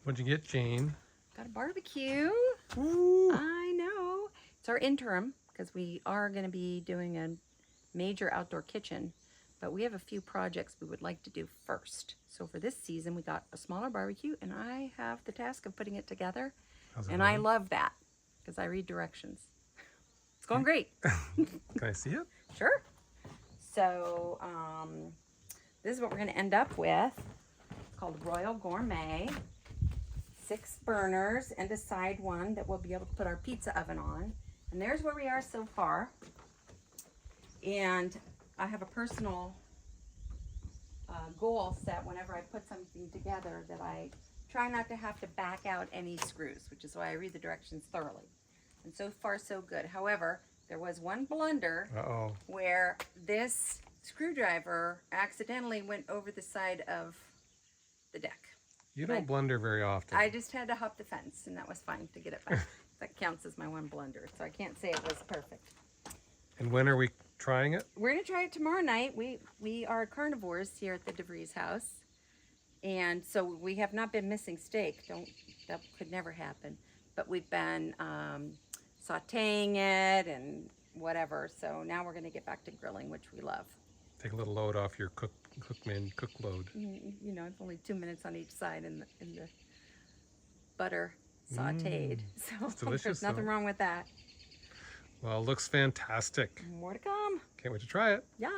What'd you get, Jane? Got a barbecue. Ooh. I know. It's our interim because we are going to be doing a major outdoor kitchen, but we have a few projects we would like to do first. So for this season, we got a smaller barbecue, and I have the task of putting it together. How's it And I going? love that because I read directions. It's going great. Can I see it? Sure. So this is what we're going to end up with. It's called Royal Gourmet. 6 burners and a side one that we'll be able to put our pizza oven on. And there's where we are so far. And I have a personal goal set whenever I put something together that I try not to have to back out any screws, which is why I read the directions thoroughly. And so far so good. However, there was one blunder Uh-oh. where this screwdriver accidentally went over the side of the deck. You don't blunder very often. I just had to hop the fence, and that was fine to get it back. That counts as my one blunder, so I can't say it was perfect. And when are we trying it? We're gonna try it tomorrow night. We are carnivores here at the DeVries house, and so we have not been missing steak. That could never happen. But we've been sautéing it and whatever. So now we're gonna get back to grilling, which we love. Take a little load off your cook load. You know, it's only 2 minutes on each side in the butter sautéed. So delicious, there's nothing though. wrong with that. Well, it looks fantastic. More to come. Can't wait to try it. Yeah.